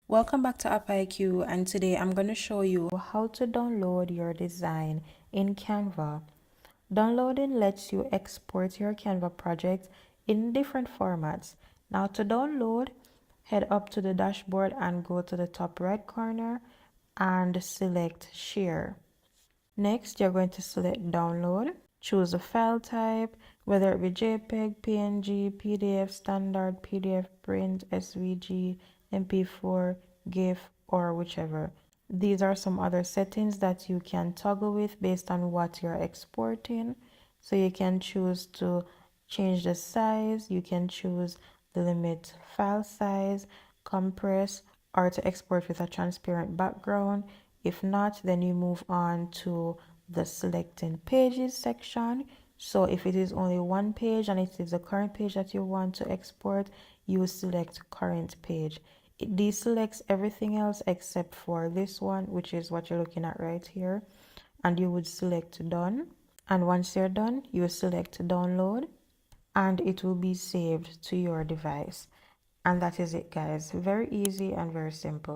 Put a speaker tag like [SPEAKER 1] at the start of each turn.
[SPEAKER 1] Welcome back to App IQ, and today I'm going to show you how to download your design in Canva. Downloading lets you export your Canva project in different formats. Now to download, head up to the dashboard and go to the top right corner and select Share. Next, you're going to select Download. Choose a file type, whether it be JPEG, PNG, PDF, standard, PDF, print, SVG, MP4, GIF, or whichever. These are some other settings that you can toggle with based on what you're exporting. So you can choose to change the size, you can choose the limit file size, compress, or to export with a transparent background. If not, then you move on to the selecting pages section. So if it is only one page and it is the current page that you want to export, you select current page. It deselects everything else except for this one, which is what you're looking at right here. And you would select done. And once you're done, you select download and it will be saved to your device. And that is it, guys. Very easy and very simple.